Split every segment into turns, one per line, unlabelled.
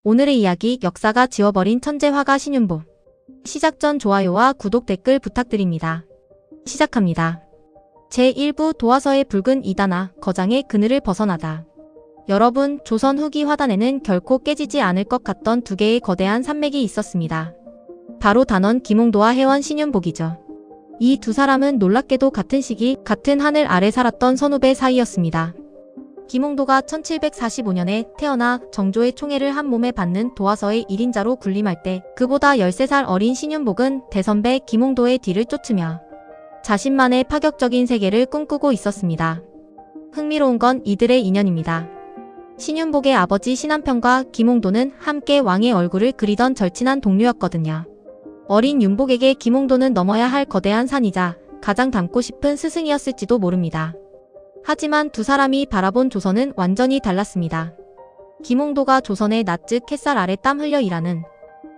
오늘의 이야기 역사가 지워버린 천재 화가 신윤복. 시작 전 좋아요와 구독 댓글 부탁드립니다. 시작합니다. 제1부 도화서의 붉은 이단아 거장의 그늘을 벗어나다. 여러분, 조선 후기 화단에는 결코 깨지지 않을 것 같던 두 개의 거대한 산맥이 있었습니다. 바로 단원 김홍도와 해원 신윤복이죠. 이 두 사람은 놀랍게도 같은 시기 같은 하늘 아래 살았던 선후배 사이였습니다. 김홍도가 1745년에 태어나 정조의 총애를 한 몸에 받는 도화서의 1인자로 군림할 때 그보다 13살 어린 신윤복은 대선배 김홍도의 뒤를 쫓으며 자신만의 파격적인 세계를 꿈꾸고 있었습니다. 흥미로운 건 이들의 인연입니다. 신윤복의 아버지 신한평과 김홍도는 함께 왕의 얼굴을 그리던 절친한 동료였거든요. 어린 윤복에게 김홍도는 넘어야 할 거대한 산이자 가장 닮고 싶은 스승이었을지도 모릅니다. 하지만 두 사람이 바라본 조선은 완전히 달랐습니다. 김홍도가 조선의 낮즉 햇살 아래 땀 흘려 일하는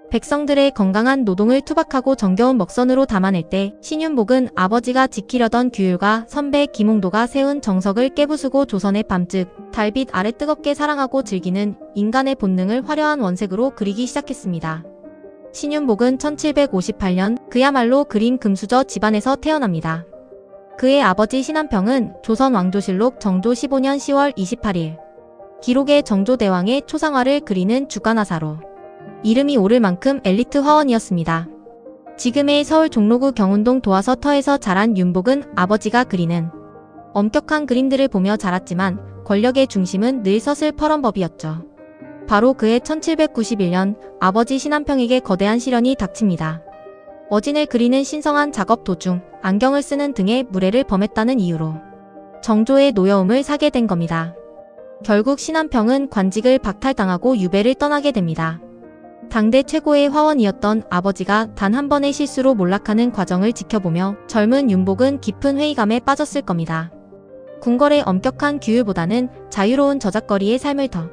백성들의 건강한 노동을 투박하고 정겨운 먹선으로 담아낼 때, 신윤복은 아버지가 지키려던 규율과 선배 김홍도가 세운 정석을 깨부수고 조선의 밤즉 달빛 아래 뜨겁게 사랑하고 즐기는 인간의 본능을 화려한 원색으로 그리기 시작했습니다. 신윤복은 1758년 그야말로 그림 금수저 집안에서 태어납니다. 그의 아버지 신한평은 조선 왕조실록 정조 15년 10월 28일 기록의 정조대왕의 초상화를 그리는 주간화사로 이름이 오를 만큼 엘리트 화원이었습니다. 지금의 서울 종로구 경운동 도화서 터에서 자란 윤복은 아버지가 그리는 엄격한 그림들을 보며 자랐지만 권력의 중심은 늘 서슬퍼런법이었죠. 바로 그해 1791년 아버지 신한평에게 거대한 시련이 닥칩니다. 어진을 그리는 신성한 작업 도중 안경을 쓰는 등의 무례를 범했다는 이유로 정조의 노여움을 사게 된 겁니다. 결국 신한평은 관직을 박탈당하고 유배를 떠나게 됩니다. 당대 최고의 화원이었던 아버지가 단 한 번의 실수로 몰락하는 과정을 지켜보며 젊은 윤복은 깊은 회의감에 빠졌을 겁니다. 궁궐의 엄격한 규율보다는 자유로운 저작거리의 삶을 더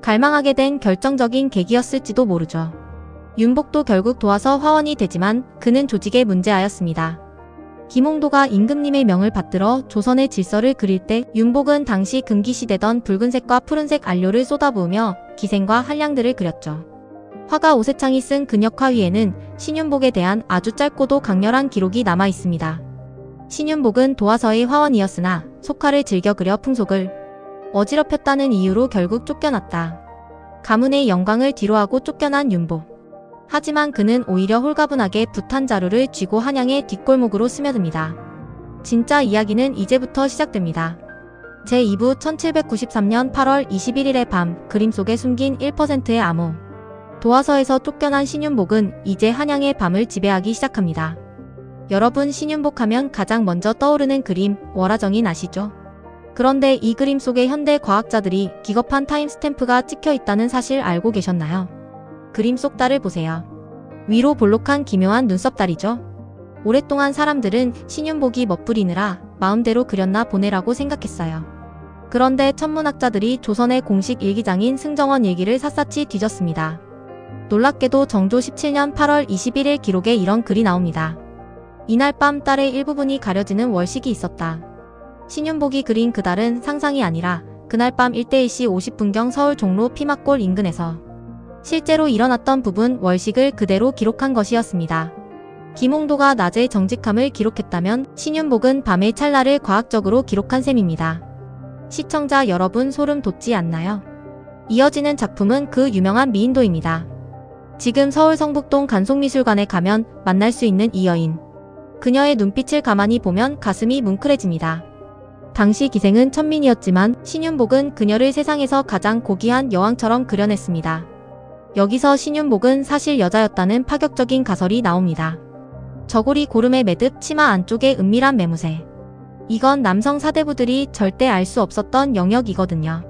갈망하게 된 결정적인 계기였을지도 모르죠. 윤복도 결국 도와서 화원이 되지만 그는 조직에 문제아였습니다. 김홍도가 임금님의 명을 받들어 조선의 질서를 그릴 때 윤복은 당시 금기시되던 붉은색과 푸른색 안료를 쏟아부으며 기생과 한량들을 그렸죠. 화가 오세창이 쓴 근역화 위에는 신윤복에 대한 아주 짧고도 강렬한 기록이 남아 있습니다. 신윤복은 도화서의 화원이었으나 속화를 즐겨 그려 풍속을 어지럽혔다는 이유로 결국 쫓겨났다. 가문의 영광을 뒤로하고 쫓겨난 윤복. 하지만 그는 오히려 홀가분하게 붓한 자루를 쥐고 한양의 뒷골목으로 스며듭니다. 진짜 이야기는 이제부터 시작됩니다. 제2부 1793년 8월 21일의 밤 그림 속에 숨긴 1%의 암호. 도화서에서 쫓겨난 신윤복은 이제 한양의 밤을 지배하기 시작합니다. 여러분, 신윤복 하면 가장 먼저 떠오르는 그림 월화정인 아시죠? 그런데 이 그림 속에 현대 과학자들이 기겁한 타임스탬프가 찍혀 있다는 사실 알고 계셨나요? 그림 속 달을 보세요. 위로 볼록한 기묘한 눈썹달이죠. 오랫동안 사람들은 신윤복이 멋부리느라 마음대로 그렸나 보네라고 생각했어요. 그런데 천문학자들이 조선의 공식 일기장인 승정원 일기를 샅샅이 뒤졌습니다. 놀랍게도 정조 17년 8월 21일 기록에 이런 글이 나옵니다. 이날 밤 달의 일부분이 가려지는 월식이 있었다. 신윤복이 그린 그 달은 상상이 아니라 그날 밤 1대1시 50분경 서울 종로 피막골 인근에서 실제로 일어났던 부분 월식을 그대로 기록한 것이었습니다. 김홍도가 낮의 정직함을 기록했다면 신윤복은 밤의 찰나를 과학적으로 기록한 셈입니다. 시청자 여러분, 소름 돋지 않나요? 이어지는 작품은 그 유명한 미인도입니다. 지금 서울 성북동 간송미술관에 가면 만날 수 있는 이 여인. 그녀의 눈빛을 가만히 보면 가슴이 뭉클해집니다. 당시 기생은 천민이었지만 신윤복은 그녀를 세상에서 가장 고귀한 여왕처럼 그려냈습니다. 여기서 신윤복은 사실 여자였다는 파격적인 가설이 나옵니다. 저고리 고름의 매듭, 치마 안쪽에 은밀한 매무새. 이건 남성 사대부들이 절대 알 수 없었던 영역이거든요.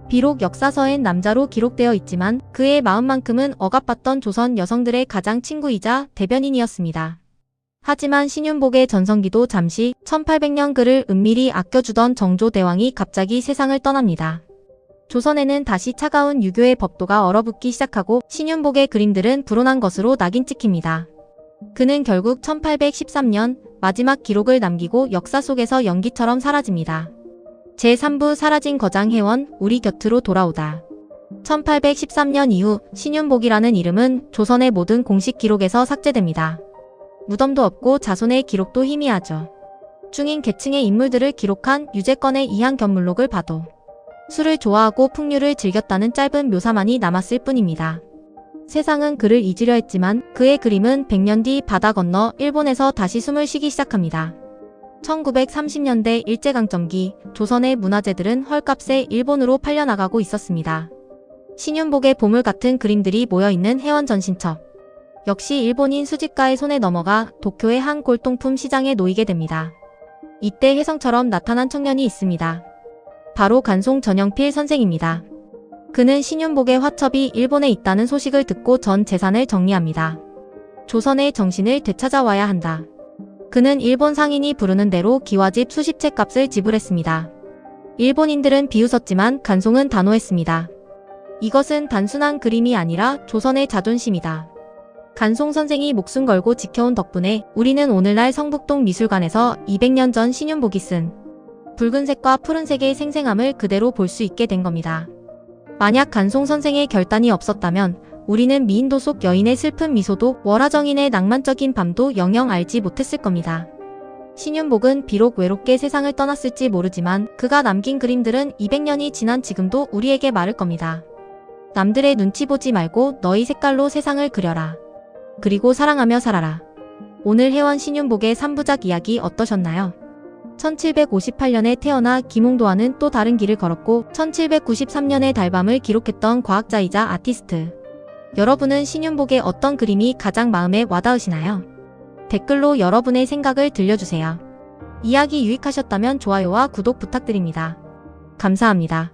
비록 역사서엔 남자로 기록되어 있지만 그의 마음만큼은 억압받던 조선 여성들의 가장 친구이자 대변인이었습니다. 하지만 신윤복의 전성기도 잠시 1800년 글을 은밀히 아껴주던 정조대왕이 갑자기 세상을 떠납니다. 조선에는 다시 차가운 유교의 법도가 얼어붙기 시작하고 신윤복의 그림들은 불온한 것으로 낙인 찍힙니다. 그는 결국 1813년 마지막 기록을 남기고 역사 속에서 연기처럼 사라집니다. 제3부 사라진 거장 해원, 우리 곁으로 돌아오다. 1813년 이후 신윤복이라는 이름은 조선의 모든 공식 기록에서 삭제됩니다. 무덤도 없고 자손의 기록도 희미하죠. 중인 계층의 인물들을 기록한 유재권의 이항견물록을 봐도 술을 좋아하고 풍류를 즐겼다는 짧은 묘사만이 남았을 뿐입니다. 세상은 그를 잊으려 했지만 그의 그림은 100년 뒤 바다 건너 일본에서 다시 숨을 쉬기 시작합니다. 1930년대 일제강점기 조선의 문화재들은 헐값에 일본으로 팔려나가고 있었습니다. 신윤복의 보물 같은 그림들이 모여있는 해원전신처. 역시 일본인 수집가의 손에 넘어가 도쿄의 한 골동품 시장에 놓이게 됩니다. 이때 혜성처럼 나타난 청년이 있습니다. 바로 간송 전영필 선생입니다. 그는 신윤복의 화첩이 일본에 있다는 소식을 듣고 전 재산을 정리합니다. 조선의 정신을 되찾아와야 한다. 그는 일본 상인이 부르는 대로 기와집 수십 채 값을 지불했습니다. 일본인들은 비웃었지만 간송은 단호했습니다. 이것은 단순한 그림이 아니라 조선의 자존심이다. 간송 선생이 목숨 걸고 지켜온 덕분에 우리는 오늘날 성북동 미술관에서 200년 전 신윤복이 쓴 붉은색과 푸른색의 생생함을 그대로 볼 수 있게 된 겁니다. 만약 간송 선생의 결단이 없었다면 우리는 미인도 속 여인의 슬픈 미소도 월화정인의 낭만적인 밤도 영영 알지 못했을 겁니다. 신윤복은 비록 외롭게 세상을 떠났을지 모르지만 그가 남긴 그림들은 200년이 지난 지금도 우리에게 말을 겁니다. 남들의 눈치 보지 말고 너희 색깔로 세상을 그려라. 그리고 사랑하며 살아라. 오늘 해원 신윤복의 3부작 이야기 어떠셨나요? 1758년에 태어나 김홍도와는 또 다른 길을 걸었고 1793년에 달밤을 기록했던 과학자이자 아티스트. 여러분은 신윤복의 어떤 그림이 가장 마음에 와닿으시나요? 댓글로 여러분의 생각을 들려주세요. 이야기 유익하셨다면 좋아요와 구독 부탁드립니다. 감사합니다.